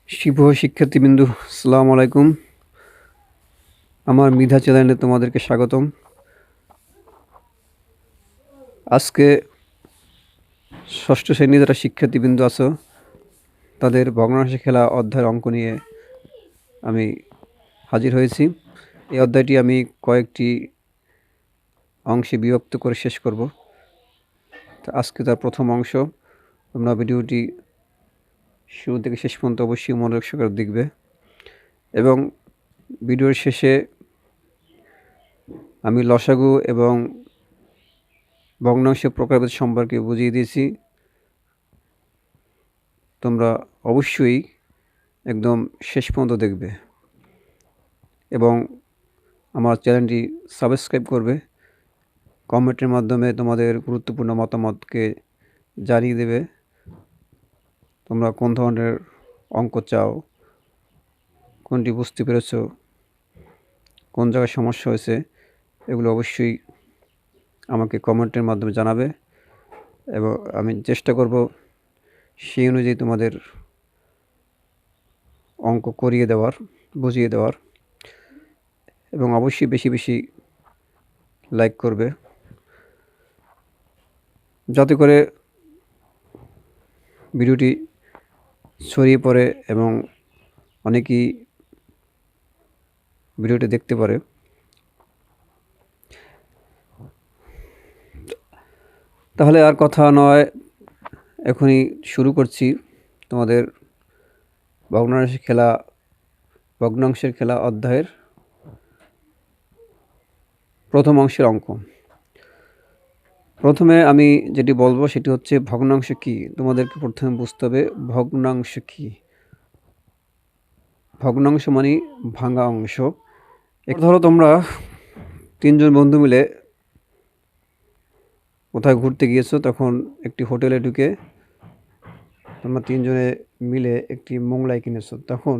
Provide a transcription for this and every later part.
শিব শিক্ষার্থীবৃন্দু, আসসালামু আলাইকুম। আমার মিধা চ্যানেলে তোমাদেরকে স্বাগতম। আজকে ষষ্ঠ শ্রেণী যারা শিক্ষার্থীবৃন্দু আছো, তাদের ভগ্নাংশে খেলা অধ্যায়ের অঙ্ক নিয়ে আমি হাজির হয়েছি। এই অধ্যায়টি আমি কয়েকটি অংশে বিভক্ত করে শেষ করব। তো আজকে তার প্রথম অংশ। তোমরা ভিডিওটি শুরু থেকে শেষ পর্যন্ত অবশ্যই মনোযোগ সহকারে দেখবে এবং ভিডিওর শেষে আমি লসাগু এবং ভগ্নাংশ প্রকারভেদ সম্পর্কে বুঝিয়ে দিয়েছি। তোমরা অবশ্যই একদম শেষ পর্যন্ত দেখবে এবং আমার চ্যানেলটি সাবস্ক্রাইব করবে। কমেন্টের মাধ্যমে তোমাদের গুরুত্বপূর্ণ মতামতকে জানিয়ে দেবে। তোমরা কোন ধরনের অঙ্ক চাও, কোনটি বুঝতে পেরেছো, কোন জায়গায় সমস্যা হয়েছে, এগুলো অবশ্যই আমাকে কমেন্টের মাধ্যমে জানাবে এবং আমি চেষ্টা করব সেই অনুযায়ী তোমাদের অঙ্ক করিয়ে দেওয়ার, বুঝিয়ে দেওয়ার। এবং অবশ্যই বেশি বেশি লাইক করবে, যাতে করে ভিডিওটি ছড়িয়ে পড়ে এবং অনেকেই ভিডিওটি দেখতে পারে। তাহলে আর কথা নয়, এখনই শুরু করছি তোমাদের ভগ্নাংশের খেলা অধ্যায়ের প্রথম অংশের অঙ্ক। প্রথমে আমি যেটি বলবো সেটি হচ্ছে ভগ্নাংশ কী। তোমাদেরকে প্রথমে বুঝতে হবে ভগ্নাংশ কী। ভগ্নাংশ মানে ভাঙা অংশ। ধরো তোমরা তিনজন বন্ধু মিলে কোথায় ঘুরতে গিয়েছো, তখন একটি হোটেলে ঢুকে তোমরা তিনজনে মিলে একটি মোগলাই কিনেছো। তখন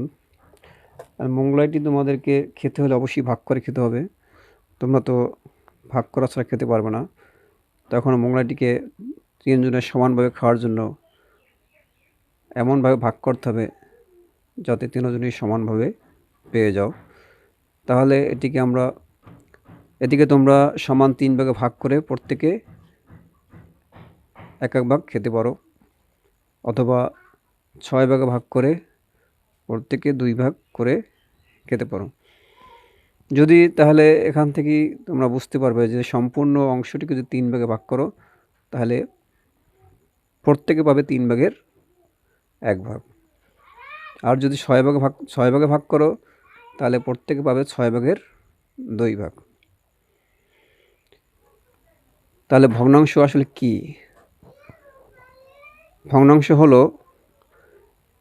মোগলাইটি তোমাদেরকে খেতে হলে অবশ্যই ভাগ করে খেতে হবে। তোমরা তো ভাগ করা ছাড়া খেতে পারবে না। তখন মোগলাইটিকে তিনজনের সমানভাবে খাওয়ার জন্য এমনভাবে ভাগ করতে হবে যাতে তিনজনই সমানভাবে পেয়ে যাও। তাহলে এটিকে তোমরা সমান 3 ভাগে ভাগ করে প্রত্যেকে এক ভাগ খেতে পারো, অথবা 6 ভাগে ভাগ করে প্রত্যেকে 2 ভাগ করে খেতে পারো। যদি তাহলে এখান থেকেই তোমরা বুঝতে পারবে যে সম্পূর্ণ অংশটিকে যদি 3 ভাগে ভাগ করো, তাহলে প্রত্যেকে পাবে 3 ভাগের 1 ভাগ। আর যদি 6 ভাগে ভাগ করো, তাহলে প্রত্যেকে পাবে 6 ভাগের 2 ভাগ। তাহলে ভগ্নাংশ আসলে কি? ভগ্নাংশ হলো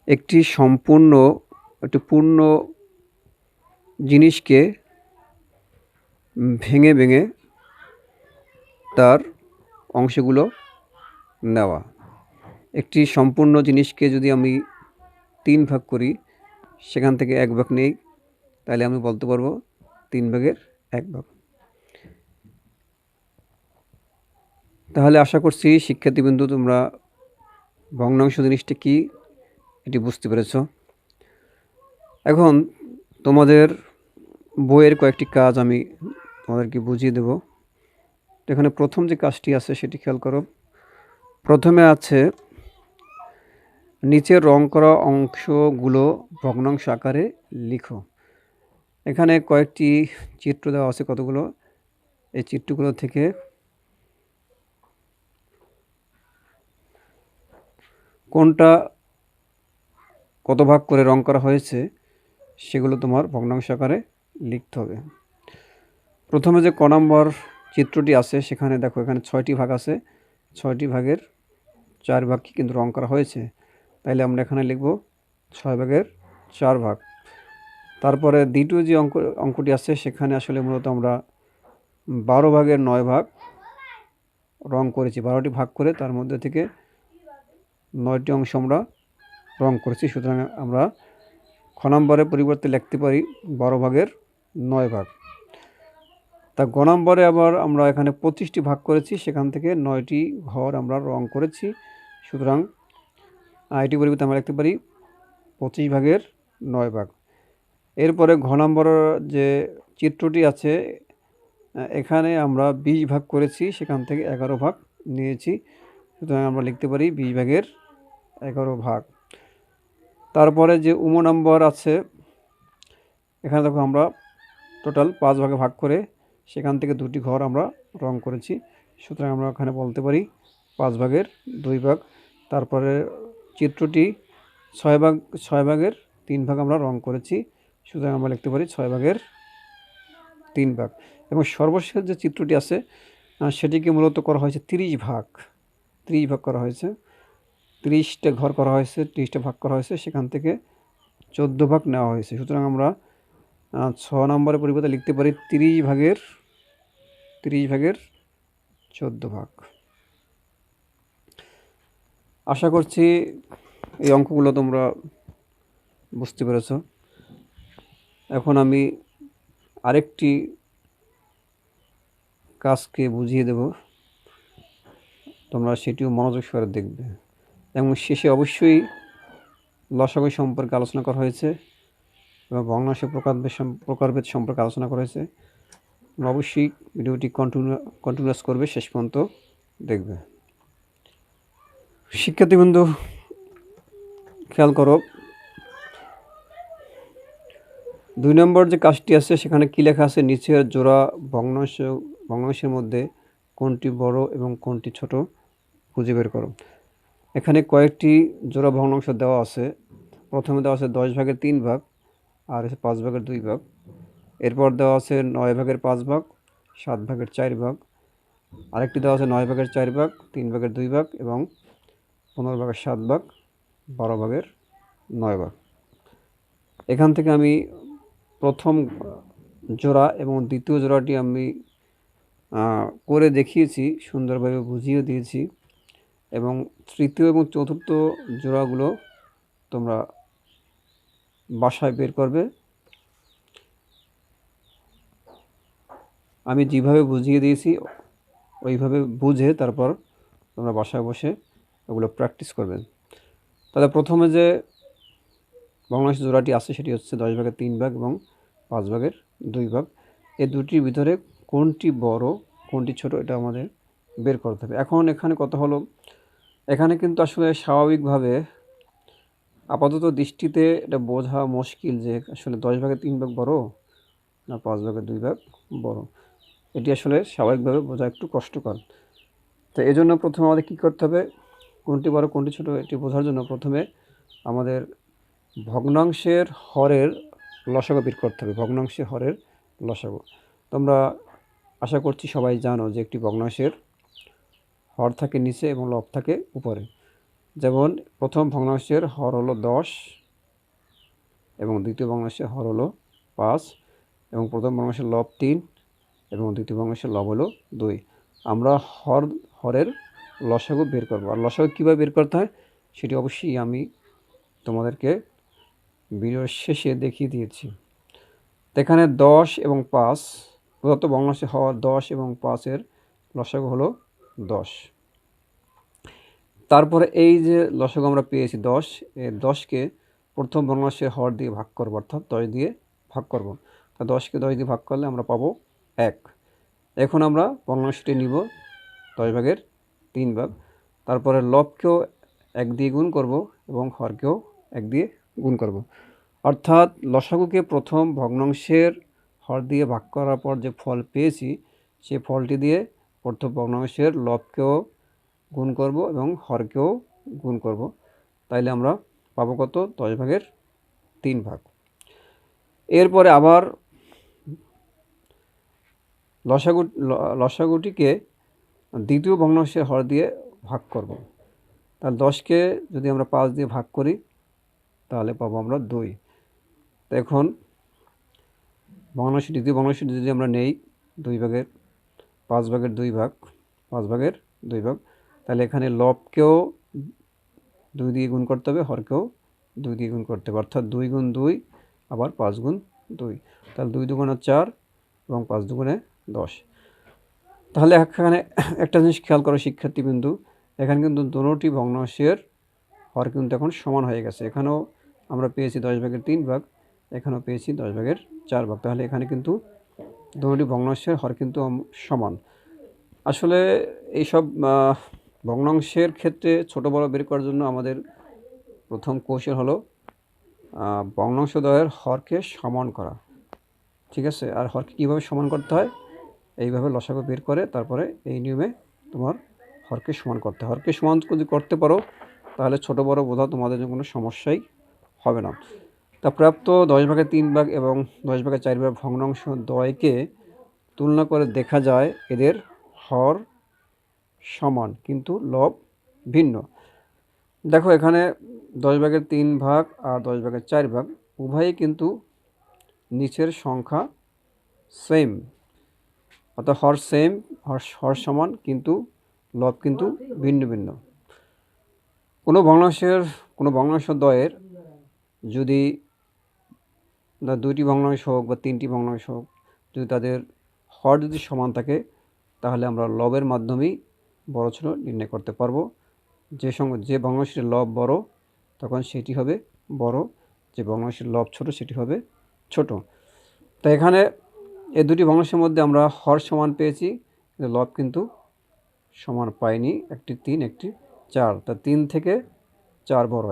একটি পূর্ণ জিনিসকে ভেঙে ভেঙে তার অংশগুলো নেওয়া। একটি সম্পূর্ণ জিনিসকে যদি আমি 3 ভাগ করি, সেখান থেকে 1 ভাগ নেই, তাহলে আমি বলতে পারবো 3 ভাগের 1 ভাগ। তাহলে আশা করছি শিক্ষার্থীবৃন্দু তোমরা ভগ্নাংশ জিনিসটা কি এটি বুঝতে পেরেছ। এখন তোমাদের বইয়ের কয়েকটি কাজ আমি তোমাদেরকে বুঝিয়ে দেব। এখানে প্রথম যে কাজটি আছে সেটি খেয়াল করো। প্রথমে আছে নিচের রং করা অংশগুলো ভগ্নাংশ আকারে লিখো। এখানে কয়েকটি চিত্র দেওয়া আছে কতগুলো। এই চিত্রগুলো থেকে কোনটা কত ভাগ করে রং করা হয়েছে সেগুলো তোমার ভগ্নাংশ আকারে লিখতে হবে। প্রথমে যে ক নম্বর চিত্রটি আছে সেখানে দেখো, এখানে 6টি ভাগ আছে। 6টি ভাগের 4 ভাগকে কিন্তু রং করা হয়েছে, তাইলে আমরা এখানে লিখব 6 ভাগের 4 ভাগ। তারপরে দ্বিতীয় যে অঙ্কটি আছে সেখানে আসলে মূলত আমরা 12 ভাগের 9 ভাগ রং করেছি। 12টি ভাগ করে তার মধ্যে থেকে 9টি অংশ আমরা রং করেছি। সুতরাং আমরা খ নম্বরের পরিবর্তে লিখতে পারি 12 ভাগের 9 ভাগ। তা গ নম্বরে আবার আমরা এখানে 25টি ভাগ করেছি, সেখান থেকে 9টি ঘর আমরা রং করেছি। সুতরাং এটি পরিবর্তে আমরা লিখতে পারি 25/9 এরপরে ঘ নম্বর যে চিত্রটি আছে, এখানে আমরা 20 ভাগ করেছি, সেখান থেকে 11 ভাগ নিয়েছি, সুতরাং আমরা লিখতে পারি 20/11 তারপরে যে নম্বর আছে, এখানে দেখো আমরা টোটাল 5 ভাগে ভাগ করে সেখান থেকে 2টি ঘর আমরা রং করেছি, সুতরাং আমরা এখানে বলতে পারি 5/2 তারপরে চিত্রটি 6/3 আমরা রং করেছি, সুতরাং আমরা লিখতে পারি 6/3 এবং সর্বশেষ যে চিত্রটি আছে সেটিকে মূলত করা হয়েছে 30 ভাগ করা হয়েছে, 30টা ঘর করা হয়েছে, 30টা ভাগ করা হয়েছে, সেখান থেকে 14 ভাগ নেওয়া হয়েছে, সুতরাং আমরা 6 নম্বরের পরিবর্তে লিখতে পারি 30/14 আশা করছি এই অঙ্কগুলো তোমরা বুঝতে পেরেছ। এখন আমি আরেকটি কাজকে বুঝিয়ে দেব, তোমরা সেটিও মনোযোগ সহকারে দেখবে এবং শেষে অবশ্যই লসাগু সম্পর্কে আলোচনা করা হয়েছে এবং ভগ্নাংশের প্রকারভেদ সম্পর্কে আলোচনা করা হয়েছে। অবশ্যই ভিডিওটি কন্টিনিউয়াস করবে, শেষ পর্যন্ত দেখবে। শিক্ষার্থীবৃন্দ খেয়াল করো, 2 নম্বর যে কাজটি আছে সেখানে কী লেখা আছে, নিচের জোড়া ভগ্নাংশের মধ্যে কোনটি বড় এবং কোনটি ছোট খুঁজে বের করো। এখানে কয়েকটি জোড়া ভগ্নাংশ দেওয়া আছে। প্রথমে দেওয়া আছে 10/3 আর 5/2। এরপর দেওয়া আছে 9/5, 7/4। আরেকটি দেওয়া আছে 9/4, 3/2 এবং 15/7, 12/9। এখান থেকে আমি প্রথম জোড়া এবং দ্বিতীয় জোড়াটি আমি করে দেখিয়েছি, সুন্দরভাবে বুঝিয়ে দিয়েছি, এবং তৃতীয় এবং চতুর্থ জোড়াগুলো তোমরা বাসায় বের করবে। আমি যেভাবে বুঝিয়ে দিয়েছি ওইভাবে বুঝে তারপর তোমরা বাসায় বসে ওগুলো প্র্যাকটিস করবে। তাহলে প্রথমে যে ভগ্নাংশ জোড়াটি আছে সেটি হচ্ছে 10/3 এবং 5/2। এই দুটির ভিতরে কোনটি বড় কোনটি ছোট এটা আমাদের বের করতে হবে। এখন এখানে কথা হলো, এখানে কিন্তু আসলে স্বাভাবিকভাবে আপাতত দৃষ্টিতে এটা বোঝা মুশকিল যে আসলে 10/3 বড় না 5/2 বড়, এটি আসলে স্বাভাবিকভাবে বোঝা একটু কষ্টকর। তো এই জন্য প্রথমে আমাদের কী করতে হবে, কোনটি বড় কোনটি ছোট এটি বোঝার জন্য প্রথমে আমাদের ভগ্নাংশের হরের লসাগু বের করতে হবে। ভগ্নাংশের হরের লসাগু তোমরা আশা করছি সবাই জানো যে একটি ভগ্নাংশের হর থাকে নিচে এবং লব থাকে উপরে। যেমন প্রথম ভগ্নাংশের হর হলো 10 এবং দ্বিতীয় ভগ্নাংশের হর হলো 5 এবং প্রথম ভগ্নাংশের লব 3 এবং দ্বিতীয় ভগ্নাংশের লব হলো 2। আমরা হরের লসাগু বের করব। আর লসাগু কীভাবে বের করতে হয় সেটি অবশ্যই আমি তোমাদেরকে ভিডিওর শেষে দেখিয়ে দিয়েছি। এখানে 10 এবং 5 প্রদত্ত ভগ্নাংশের হর 10 এবং 5-এর লসাগু হলো 10। তারপরে এই যে লসাগু আমরা পেয়েছি 10, এই 10কে প্রথম ভগ্নাংশের হর দিয়ে ভাগ করব, অর্থাৎ 10 দিয়ে ভাগ করব। তা 10কে 10 দিয়ে ভাগ করলে আমরা পাবো 1। এখন আমরা ভগ্নাংশটি নিব 10/3। তারপরে লবকেও 1 দিয়ে গুণ করব এবং হরকেও 1 দিয়ে গুণ করব। অর্থাৎ লসাগুকে প্রথম ভগ্নাংশের হর দিয়ে ভাগ করার পর যে ফল পেয়েছি সেই ফলটি দিয়ে প্রথম ভগ্নাংশের লবকেও গুণ করব এবং হরকেও গুণ করব, তাইলে আমরা পাবো কত, 10/3। এরপরে আবার লসাগুটিকে দ্বিতীয় ভগ্নাংশের হর দিয়ে ভাগ করব। তাহলে 10কে যদি আমরা 5 দিয়ে ভাগ করি তাহলে পাবো আমরা 2। তো এখন দ্বিতীয় ভগ্নাংশটি যদি আমরা নেই 5/2, তাহলে এখানে লবকেও 2 দিয়ে গুণ করতে হবে, হরকেও 2 দিয়ে গুণ করতে হবে, অর্থাৎ 2 গুণ 2 আবার 5 গুণ 2, তাহলে 2 দুগুণে 4 এবং 5 দুগুণে 10। তাহলে এখানে একটা জিনিস খেয়াল করো শিক্ষার্থীবৃন্দু, এখানে কিন্তু দুটি ভগ্নাংশের হর কিন্তু এখন সমান হয়ে গেছে। এখানেও আমরা পেয়েছি 10/3 এখানেও পেয়েছি 10/4 তাহলে এখানে কিন্তু দুটি ভগ্নাংশের হর কিন্তু সমান। আসলে এইসব ভগ্নাংশের ক্ষেত্রে ছোট বড় বের করার জন্য আমাদের প্রথম কৌশল হলো ভগ্নাংশদ্বয়ের হরকে সমান করা, ঠিক আছে। আর হরকে কীভাবে সমান করতে হয়, এইভাবে লসাগু বের করে তারপরে এই নিয়মে তোমার হরকে সমান করতে হয়। হরকে সমান যদি করতে পারো তাহলে ছোট বড় বোঝা তোমাদের জন্য কোনো সমস্যাই হবে না। তা প্রাপ্ত 10/3 এবং 10/4 ভগ্নাংশ দ্বয়কে তুলনা করে দেখা যায় এদের হর সমান কিন্তু লব ভিন্ন। দেখো এখানে 10/3 আর 10/4 উভয়ই কিন্তু নিচের সংখ্যা সেম, অর্থাৎ হর সেম, হর সমান কিন্তু লব কিন্তু ভিন্ন ভিন্ন। কোনো ভগ্নাংশ দ্বয়ের যদি দুইটি ভগ্নাংশ হোক বা তিনটি ভগ্নাংশ হোক, যদি তাদের হর যদি সমান থাকে তাহলে আমরা লবের মাধ্যমেই বড় ছোট নির্ণয় করতে পারবো। যে ভগ্নাংশের লব বড় তখন সেটি হবে বড়, যে ভগ্নাংশের লব ছোট সেটি হবে ছোট। তো এখানে এই দুটি ভগ্নাংশের মধ্যে আমরা হর সমান পেয়েছি কিন্তু লব কিন্তু সমান পাইনি, একটি 3 একটি 4। তা 3 থেকে 4 বড়,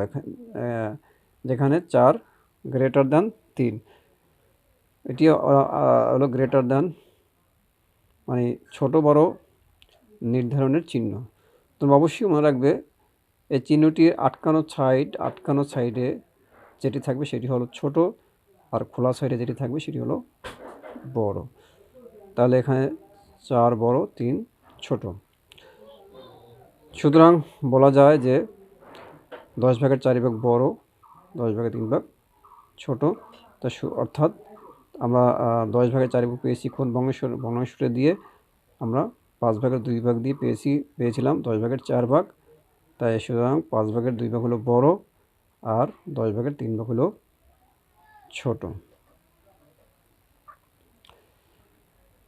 যেখানে 4 গ্রেটার দ্যান 3, এটি হলো গ্রেটার দ্যান মানে ছোট বড় নির্ধারণের চিহ্ন। তোমরা অবশ্যই মনে রাখবে এই চিহ্নটির আটকানো সাইডে যেটি থাকবে সেটি হলো ছোট, আর খোলা সাইডে যেটি থাকবে সেটি হলো বড়। তাহলে এখানে 4 বড় 3 ছোট, সুতরাং বলা যায় যে 10/4 বড়, 10/3 ছোট। তা অর্থাৎ আমরা 10/4 পেয়েছি কোন ভগ্নাংশটা দিয়ে, আমরা 5/2 দিয়ে পেয়েছিলাম 10/4। তাই সুতরাং 5/2 হলো বড় আর 10/3 হলো ছোট।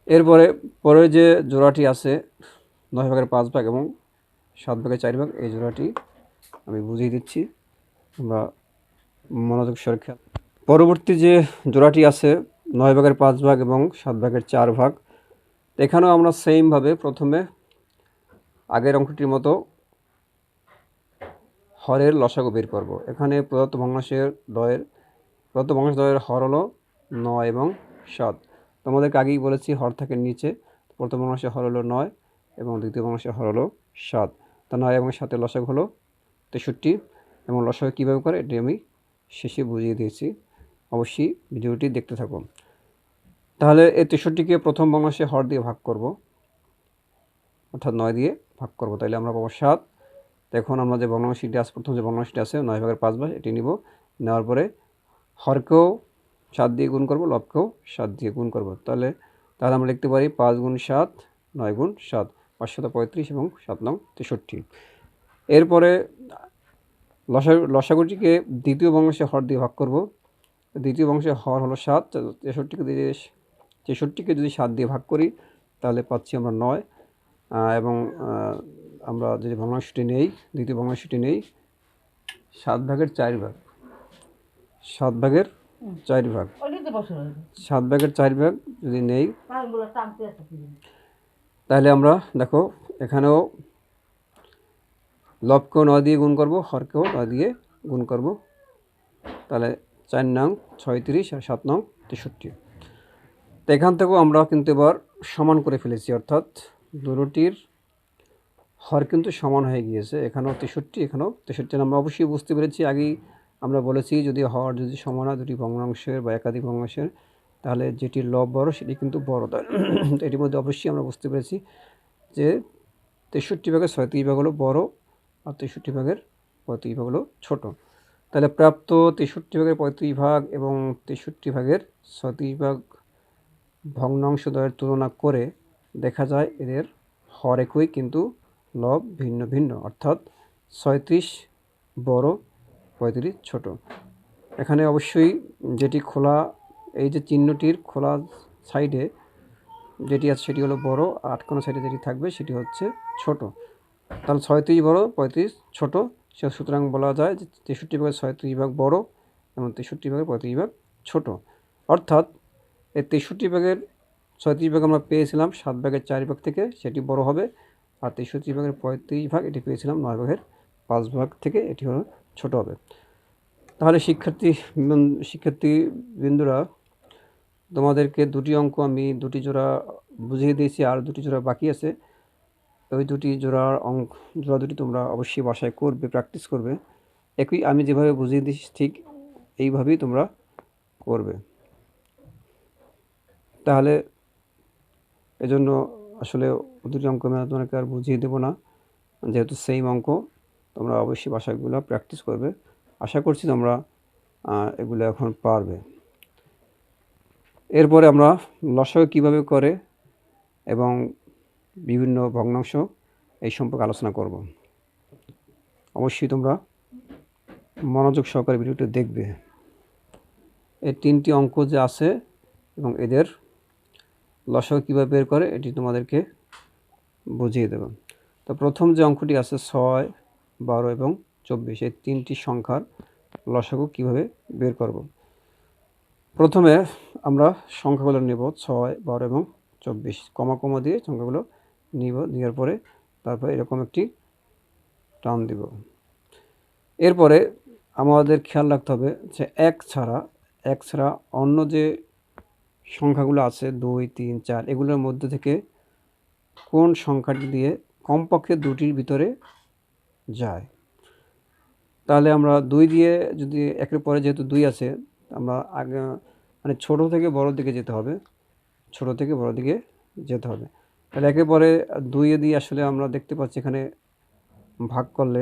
এরপরে পরে যে জোড়াটি আছে 9/5 এবং 7/4, এই জোড়াটি আমি বুঝিয়ে দিচ্ছি, আমরা মনোযোগ সরকার। পরবর্তী যে জোড়াটি আছে 9/5 এবং 7/4, এখানেও আমরা সেমভাবে প্রথমে আগের অঙ্কটির মতো হরের লসাগু বের করব। এখানে প্রদত্ত ভগ্নাংশ দ্বয়ের হর হলো 9 এবং 7। তোমাদেরকে আগেই বলেছি হর থাকে নিচে, প্রথম ভগ্নাংশের হর হলো 9 এবং দ্বিতীয় ভগ্নাংশের হর হলো 7। তা 9 এবং 7-এর লসাগু হলো 63 এবং লসাগু কীভাবে করে এটি আমি শেষে বুঝিয়ে দিয়েছি, অবশ্যই ভিডিওটি দেখতে থাকো। তাহলে এই 63কে প্রথম ভগ্নাংশে হর দিয়ে ভাগ করব, অর্থাৎ 9 দিয়ে ভাগ করব, তাহলে আমরা পাবো 7। এখন আমরা যে ভগ্নাংশটি আছে, প্রথম যে ভগ্নাংশটি আছে 9/5 এটি নিব, নেওয়ার পরে হরকেও 7 দিয়ে গুণ করব, লবকেও 7 দিয়ে গুণ করব। তাহলে আমরা লিখতে পারি 5 × 7 9 × 7 535 এবং 7 নং 63। এরপরে লসাগুটিকে দ্বিতীয় ভগ্নাংশে হর দিয়ে ভাগ করব। দ্বিতীয় ভগ্নাংশের হর হলো 7, 63কে যদি 7 দিয়ে ভাগ করি তাহলে পাচ্ছি আমরা 9 এবং আমরা যদি ভগ্নাংশটি নেই, দ্বিতীয় ভগ্নাংশটি নেই 7/4, 7/4 7/4 যদি নেই তাহলে আমরা দেখো এখানেও লবকেও 9 দিয়ে গুণ করব, হরকেও 9 দিয়ে গুণ করব, তাহলে 4 নং 36 আর 7 নং 63। তো এখান থেকেও আমরা কিন্তু এবার সমান করে ফেলেছি, অর্থাৎ দুটির হর কিন্তু সমান হয়ে গিয়েছে, এখানেও 63 এখানেও 63। আমরা অবশ্যই বুঝতে পেরেছি, আগেই আমরা বলেছি যদি হর যদি সমান হয় দুটি ভগ্নাংশের বা একাধিক ভগ্নাংশের তাহলে যেটির লব বড় সেটি কিন্তু বড়। এটির মধ্যে অবশ্যই আমরা বুঝতে পেরেছি যে 63/36 হলো বড় আর 63/35 হলো ছোট। তাহলে প্রাপ্ত 63/35 এবং 63/36 ভগ্নাংশদ্বয়ের তুলনা করে দেখা যায় এদের হর একই কিন্তু লব ভিন্ন ভিন্ন, অর্থাৎ 36 বড় 35 ছোট। এখানে অবশ্যই যেটি খোলা, এই যে চিহ্নটির খোলা সাইডে যেটি আছে সেটি হলো বড়, আর আটকানো সাইডে যেটি থাকবে সেটি হচ্ছে ছোট। তাহলে 36 বড় 35 ছোট, সুতরাং বলা যায় যে 63/36 বড় এবং 63 ভাগের 35 ভাগ ছোট। অর্থাৎ এই 63 ভাগের 36 ভাগ আমরা পেয়েছিলাম 7 ভাগের 4 ভাগ থেকে, সেটি বড় হবে। আর 63 ভাগের 35 ভাগ এটি পেয়েছিলাম 9 ভাগের 5 ভাগ থেকে, এটি হলো ছোট হবে। তাহলে শিক্ষার্থীবৃন্দরা, তোমাদেরকে দুটি অঙ্ক আমি দুটি জোড়া বুঝিয়ে দিয়েছি, আর দুটি জোড়া বাকি আছে। ওই দুটি জোড়া দুটি তোমরা অবশ্যই বাসায় করবে, প্র্যাকটিস করবে। একই আমি যেভাবে বুঝিয়ে দিচ্ছি ঠিক এইভাবেই তোমরা করবে। তাহলে এজন্য আসলে দুটি অঙ্ক আমি তোমাকে আর বুঝিয়ে দেবো না, যেহেতু সেম অঙ্ক। তোমরা অবশ্যই বাসাগুলো প্র্যাকটিস করবে। আশা করছি তোমরা এগুলো এখন পারবে। এরপরে আমরা লসাগু কীভাবে করে এবং বিভিন্ন ভগ্নাংশ এই সম্পর্কে আলোচনা করব। অবশ্যই তোমরা মনোযোগ সহকারে ভিডিওটি দেখবে। এই 3টি অঙ্ক যে আছে এবং এদের লসাগু কীভাবে বের করে এটি তোমাদেরকে বুঝিয়ে দেব। তো প্রথম যে অঙ্কটি আছে 6, 12 এবং 24, এই 3টি সংখ্যার লসাগু কীভাবে বের করব। প্রথমে আমরা সংখ্যাগুলো নেব 6, 12 এবং 24, কমা দিয়ে সংখ্যাগুলো নেওয়ার পরে তারপরে এরকম একটি টান দিব। এরপরে আমাদের খেয়াল রাখতে হবে যে এক ছাড়া অন্য যে সংখ্যাগুলো আছে 2, 3, 4 এগুলোর মধ্যে থেকে কোন সংখ্যাটি দিয়ে কমপক্ষে দুটির ভিতরে যায়। তাহলে আমরা 2 দিয়ে যদি একের পরে যেহেতু 2 আছে, আমরা আগে মানে ছোট থেকে বড় দিকে যেতে হবে, তাহলে একের পরে 2 দিয়ে আসলে আমরা দেখতে পাচ্ছি এখানে ভাগ করলে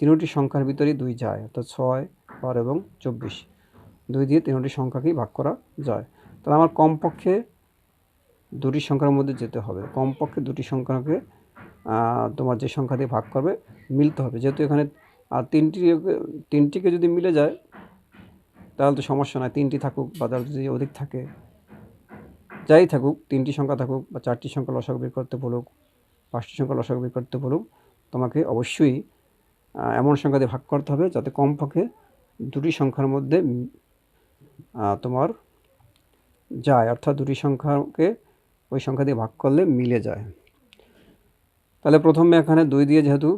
তিনটি সংখ্যার ভিতরেই 2 যায়, অর্থাৎ 6, 12 এবং 24, 2 দিয়ে তিনটি সংখ্যাকেই ভাগ করা যায়। তাহলে আমার কমপক্ষে দুটি সংখ্যার মধ্যে যেতে হবে, কমপক্ষে দুটি সংখ্যাকে তোমার যে সংখ্যা দিয়ে ভাগ করবে মিলতে হবে। যেহেতু এখানে তিনটিকে যদি মিলে যায় তাহলে তো সমস্যা নয়, 3টি থাকুক বা তার যদি অধিক থাকে, যাই থাকুক, 3টি সংখ্যা থাকুক বা 4টি সংখ্যা লসাগু বের করতে বলুক, 5টি সংখ্যা লসাগু বের করতে বলুক, তোমাকে অবশ্যই এমন সংখ্যা দিয়ে ভাগ করতে হবে যাতে কমপক্ষে দুটি সংখ্যার মধ্যে তোমার যায়, অর্থাৎ দুটি সংখ্যাকে ওই সংখ্যা দিয়ে ভাগ করলে মিলে যায়। তাহলে প্রথমে এখানে 2 দিয়ে যেহেতু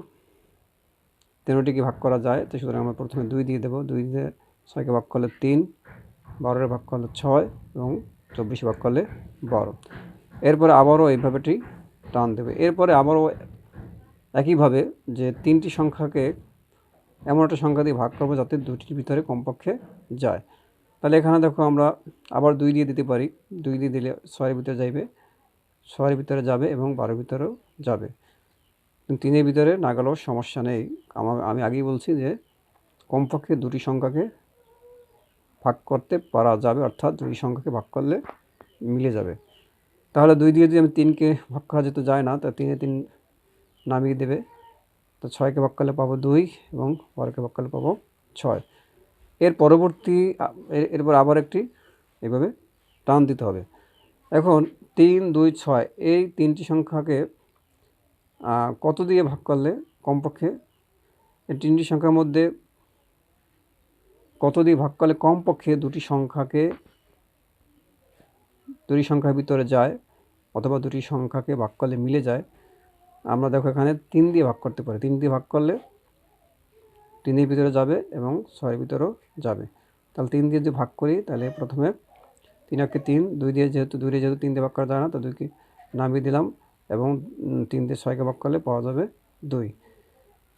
তিনটিকে ভাগ করা যায়, তো সুতরাং আমরা প্রথমে 2 দিয়ে দেবো। 2 দিয়ে 6কে ভাগ করলে 3, 12 ভাগ করলে 6 এবং 24 ভাগ করলে 12। এরপরে আবারও এইভাবেটি টান দেবে। এরপরে আবারও একইভাবে যে 3টি সংখ্যাকে এমন একটা সংখ্যা দিয়ে ভাগ করবো যাতে দুটির ভিতরে কমপক্ষে যায়। তাহলে এখানে দেখো আমরা আবার 2 দিয়ে দিতে পারি। 2 দিয়ে দিলে 6-এর ভিতরে যাবে এবং 12-এর ভিতরেও যাবে। 3-এর ভিতরে না গেলেও সমস্যা নেই। আমি আগেই বলছি যে কমপক্ষে দুটি সংখ্যাকে ভাগ করতে পারা যাবে, অর্থাৎ দুটি সংখ্যাকে ভাগ করলে মিলে যাবে। তাহলে 2 দিয়ে যদি আমি 3কে ভাগ করা যেতে যায় না, তা 3-এ 3 নামিয়ে দেবে। তো 6কে ভাগ করলে পাবো 2 এবং 12কে ভাগ করলে পাবো 6। এরপর আবার একটি এইভাবে টান দিতে হবে। এখন 3, 2, 6 এই 3টি সংখ্যাকে কত দিয়ে ভাগ করলে কমপক্ষে এই 3টি সংখ্যার মধ্যে কত দিয়ে ভাগ করলে কমপক্ষে দুটি সংখ্যার ভিতরে যায়, অথবা দুটি সংখ্যাকে ভাগ করলে মিলে যায়। আমরা দেখো এখানে 3 দিয়ে ভাগ করতে পারি। 3 দিয়ে ভাগ করলে 3-এর ভিতরে যাবে এবং 6-এর ভিতরেও যাবে। তাহলে 3 দিয়ে যদি ভাগ করি, তাহলে প্রথমে 3-একে 3, 2 দিয়ে যেহেতু 3 দিয়ে ভাগ করা যায় না, তো 2কে নামিয়ে দিলাম এবং 3 দিয়ে 6কে ভাগ করলে পাওয়া যাবে 2।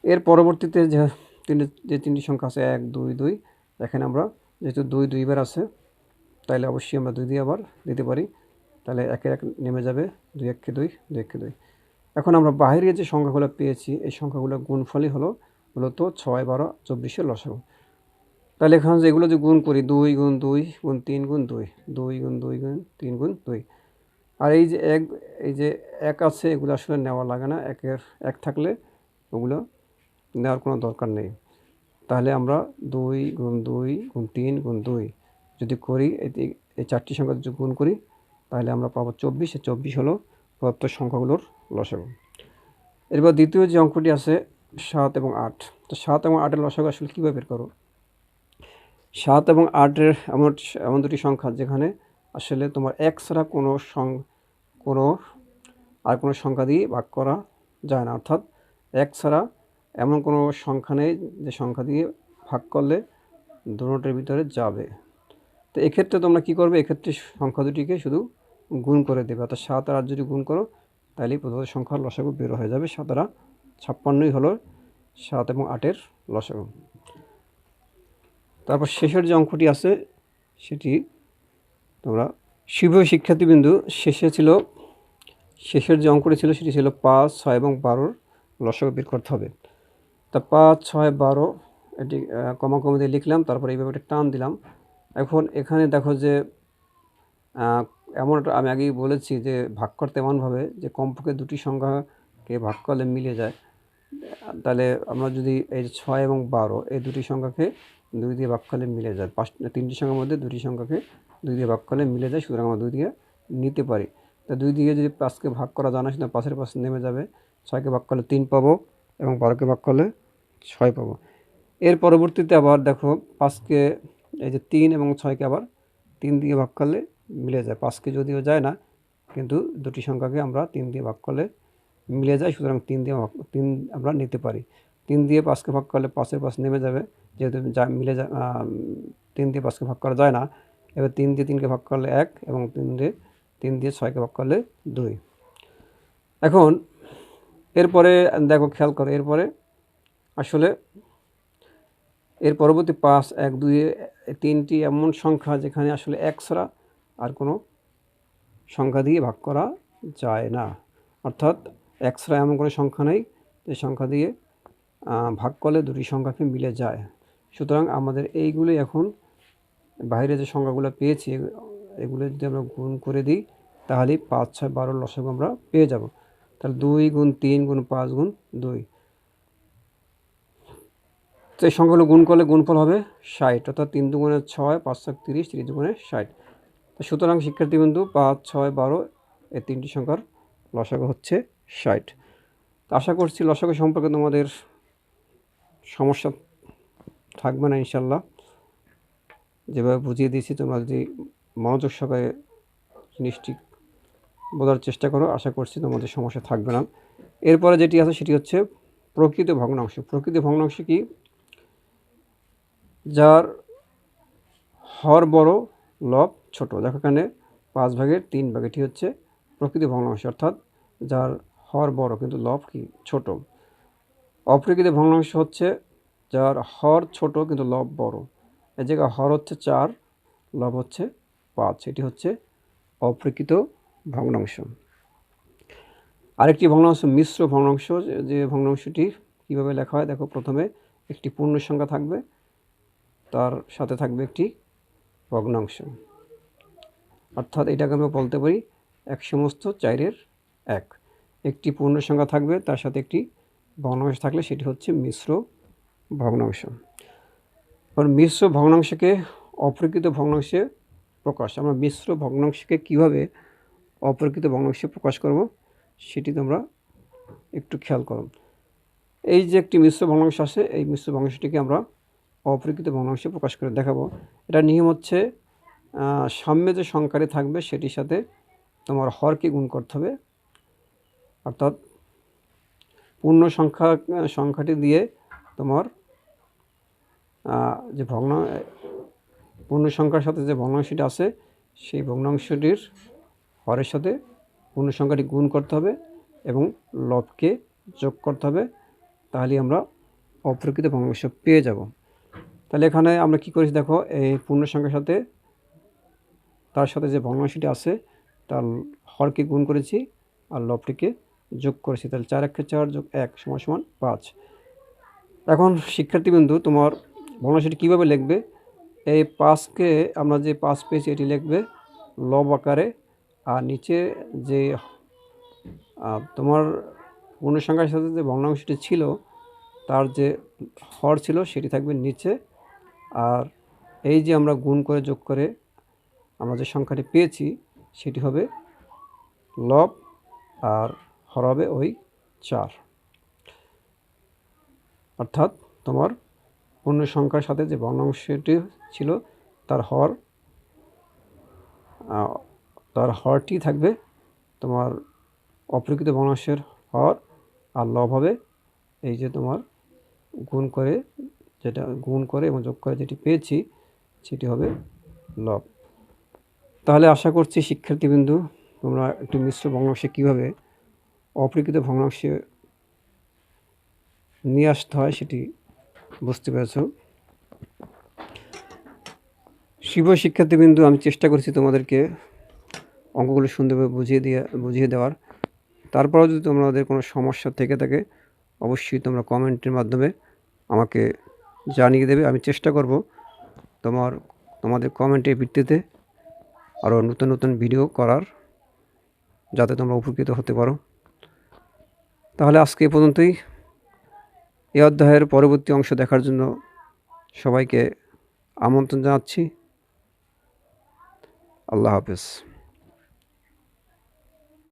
এর পরবর্তীতে যে 3টি সংখ্যা আছে 1, 2, 2, এখানে আমরা যেহেতু 2 2বার আছে, তাহলে অবশ্যই আমরা 2 দিয়ে আবার দিতে পারি। তাহলে 1-এর 1 নেমে যাবে, 2-1-কে 2, 2-1-কে 2। এখন আমরা বাইরে যে সংখ্যাগুলো পেয়েছি এই সংখ্যাগুলোর গুণফলই হলো মূলত 6, 12, 24-এর লসাগু। তাহলে এখানে যে এগুলো যে গুণ করি 2 গুণ 2 গুণ 3 গুণ 2, 2 গুণ 2 গুণ 3 গুণ 2। আর এই যে 1 আছে এগুলো আসলে নেওয়া লাগে না, 1 থাকলে ওগুলো নেওয়ার কোনো দরকার নেই। তাহলে আমরা 2 গুণ 2 গুণ 3 গুণ 2 যদি করি, এই 4টি সংখ্যা যদি গুণ করি, তাহলে আমরা পাবো 24। 24 হলো প্রদত্ত সংখ্যাগুলোর লসাগু। এরপর দ্বিতীয় যে অঙ্কটি আছে 7 এবং 8। তো 7 এবং 8-এর লসাগু আসলে কীভাবে বের করো? 7 এবং 8-এর এমন এমন দুটি সংখ্যা যেখানে আসলে তোমার এক ছাড়া কোনো আর কোনো সংখ্যা দিয়ে ভাগ করা যায় না, অর্থাৎ এক ছাড়া এমন কোনো সংখ্যা নেই যে সংখ্যা দিয়ে ভাগ করলে দুটোর ভিতরে যাবে। তো এক্ষেত্রে তোমরা কী করবে, এক্ষেত্রে সংখ্যা দুটিকে শুধু গুণ করে দেবে, অর্থাৎ 7 আর 8 যদি গুণ করো তাহলেই প্রদত্ত সংখ্যার লসাগু বের হয়ে যাবে। 7 আর 56ই হলো 7 এবং 8-এর লসাগু। তারপর শেষের যে অঙ্কটি আছে সেটি তোমরা সুপ্রিয় শিক্ষার্থীবৃন্দু শেষের যে অঙ্কটি ছিল সেটি ছিল 5, 6 এবং 12-র লসাগু বের করতে হবে। তা 5, 6, 12 এটি কমা দিয়ে লিখলাম, তারপর এইভাবে একটা টান দিলাম। এখন এখানে দেখো যে এমন একটা আমি আগেই বলেছি যে ভাগ করতে এমনভাবে যে কমপক্ষে দুটি সংখ্যাকে ভাগ করলে মিলে যায়। তাহলে আমরা যদি এই 6 এবং 12 এই দুটি সংখ্যাকে 2 দিয়ে ভাগ করলে মিলে যায়, তিনটি সংখ্যার মধ্যে দুটি সংখ্যাকে 2 দিয়ে ভাগ করলে মিলে যায়, সুতরাং আমরা 2 দিয়ে নিতে পারি। তা 2 দিয়ে যদি 5কে ভাগ করা যায় না, সুতরাং 5-এর 5 নেমে যাবে, 6কে ভাগ করলে 3 পাবো এবং 12কে ভাগ করলে 6 পাবো। এর পরবর্তীতে আবার দেখো 5কে এই যে 3 এবং 6কে আবার 3 দিয়ে ভাগ করলে মিলে যায়, 5কে যদিও যায় না কিন্তু দুটি সংখ্যাকে আমরা 3 দিয়ে ভাগ করলে মিলে যায়, সুতরাং 3 আমরা নিতে পারি। 3 দিয়ে 5কে ভাগ করলে 5-এর 5 নেমে যাবে, যেহেতু মিলে যায় 3 দিয়ে 5কে ভাগ করা যায় না। এবার 3 দিয়ে 3কে ভাগ করলে 1 এবং 3 দিয়ে 6কে ভাগ করলে 2। এখন এরপরে দেখো খেয়াল করো, এরপরে আসলে এর পরবর্তী 5, 1, 2 3টি এমন সংখ্যা যেখানে আসলে 1 ছাড়া আর কোনো সংখ্যা দিয়ে ভাগ করা যায় না, অর্থাৎ 1 ছাড়া এমন কোনো সংখ্যা নেই যে সংখ্যা দিয়ে ভাগ করলে দুটি সংখ্যাকে মিলে যায়। সুতরাং আমাদের এইগুলি এখন বাইরে যে সংখ্যাগুলো পেয়েছি এগুলো যদি আমরা গুণ করে দিই তাহলেই 5, 6, 12 লসাগু আমরা পেয়ে যাব। তাহলে 2 গুণ 3 গুণ 5 গুণ 2, তো এই সংখ্যাগুলো গুণ করলে গুণফল হবে 60, অর্থাৎ 3 দুগুণে 6, 5 7 30, 30 দুগুণে 60। তো সুতরাং শিক্ষার্থীবৃন্দু 5, 6, 12 এই তিনটি সংখ্যার লসাগু হচ্ছে 60। তো আশা করছি লসাগু সম্পর্কে তোমাদের সমস্যা থাকবে না ইনশাল্লাহ। যেভাবে বুঝিয়ে দিয়েছি তোমরা যদি মনোযোগ সহকারে জিনিসটি বোঝার চেষ্টা করো, আশা করছি তোমাদের সমস্যা থাকবে না। এরপরে যেটি আছে সেটি হচ্ছে প্রকৃত ভগ্নাংশ। প্রকৃত ভগ্নাংশ কি? যার হর বড় লব ছোট। দেখো এখানে 5 ভাগের 3 ভাগ, এটি হচ্ছে প্রকৃত ভগ্নাংশ, অর্থাৎ যার হর বড় কিন্তু লব কি ছোট। অপ্রকৃত ভগ্নাংশ হচ্ছে যার হর ছোট কিন্তু লব বড়। এই জায়গায় হর হচ্ছে 4, লব হচ্ছে 5, এটি হচ্ছে অপ্রকৃত ভগ্নাংশ। আরেকটি ভগ্নাংশ মিশ্র ভগ্নাংশ, যে ভগ্নাংশটি কীভাবে লেখা হয় দেখো, প্রথমে একটি পূর্ণ সংখ্যা থাকবে, তার সাথে থাকবে একটি ভগ্নাংশ, অর্থাৎ এটাকে আমরা বলতে পারি 1/4 একটি পূর্ণ সংখ্যা থাকবে, তার সাথে একটি ভগ্নাংশ থাকলে সেটি হচ্ছে মিশ্র ভগ্নাংশ। আর মিশ্র ভগ্নাংশকে অপ্রকৃত ভগ্নাংশে প্রকাশ, আমরা মিশ্র ভগ্নাংশকে কীভাবে অপ্রকৃত ভগ্নাংশে প্রকাশ করব সেটি তোমরা একটু খেয়াল করো। এই যে একটি মিশ্র ভগ্নাংশ আছে, এই মিশ্র ভগ্নাংশটিকে আমরা অপ্রকৃত ভগ্নাংশে প্রকাশ করে দেখাবো। এটা নিয়ম হচ্ছে সামনে যে সংখ্যাটি থাকবে সেটির সাথে তোমার হরকে গুণ করতে হবে, অর্থাৎ পূর্ণ সংখ্যাটি দিয়ে তোমার যে পূর্ণ সংখ্যার সাথে যে ভগ্নাংশটি আছে সেই ভগ্নাংশটির হরের সাথে পূর্ণ সংখ্যাটি গুণ করতে হবে এবং লবকে যোগ করতে হবে, তাহলে আমরা অপ্রকৃত ভগ্নাংশ পেয়ে যাব। তাহলে এখানে আমরা কি করেছি দেখো, এই পূর্ণ সংখ্যার সাথে তার সাথে যে ভগ্নাংশটি আছে তার হরকে গুণ করেছি আর লবটিকে যোগ করেছি, তাহলে 4 × 4 + 1 = 5। এখন শিক্ষার্থীবৃন্দু তোমার ভগ্নাংশটি কীভাবে লিখবে? এই 5কে আমরা যে 5 পেয়েছি এটি লিখবে লব আকারে, আর নিচে যে তোমার পূর্ণ সংখ্যার সাথে যে ভগ্নাংশটি ছিল তার যে হর ছিল সেটি থাকবে নিচে, আর এই যে আমরা গুণ করে যোগ করে আমরা যে সংখ্যাটি পেয়েছি সেটি হবে লব আর হর হবে ওই 4, অর্থাৎ তোমার পূর্ণ সংখ্যার সাথে যে ভগ্নাংশটি ছিল তার হর তার হরটি থাকবে তোমার অপ্রকৃত ভগ্নাংশের হর, আর লব হবে এই যে তোমার গুণ করে এবং যোগ করে যেটি পেয়েছি সেটি হবে লব। তাহলে আশা করছি শিক্ষার্থীবৃন্দু তোমরা একটি মিশ্র ভগ্নাংশে কীভাবে অপ্রকৃত ভগ্নাংশে নিয়ে আসতে হয় সেটি বুঝতে পেরেছ। প্রিয় শিক্ষার্থীবৃন্দু, আমি চেষ্টা করছি তোমাদেরকে অঙ্কগুলো সুন্দরভাবে বুঝিয়ে দেওয়ার। তারপরেও যদি তোমাদের কোনো সমস্যা থেকে থাকে অবশ্যই তোমরা কমেন্টের মাধ্যমে আমাকে জানিয়ে দেবে। আমি চেষ্টা করব তোমাদের কমেন্টের ভিত্তিতে আরও নতুন নতুন ভিডিও করার, যাতে তোমরা উপকৃত হতে পারো। তাহলে আজকে এ পর্যন্তই। এই অধ্যায়ের পরবর্তী অংশ দেখার জন্য সবাইকে আমন্ত্রণ জানাচ্ছি। আল্লাহ হাফেজ।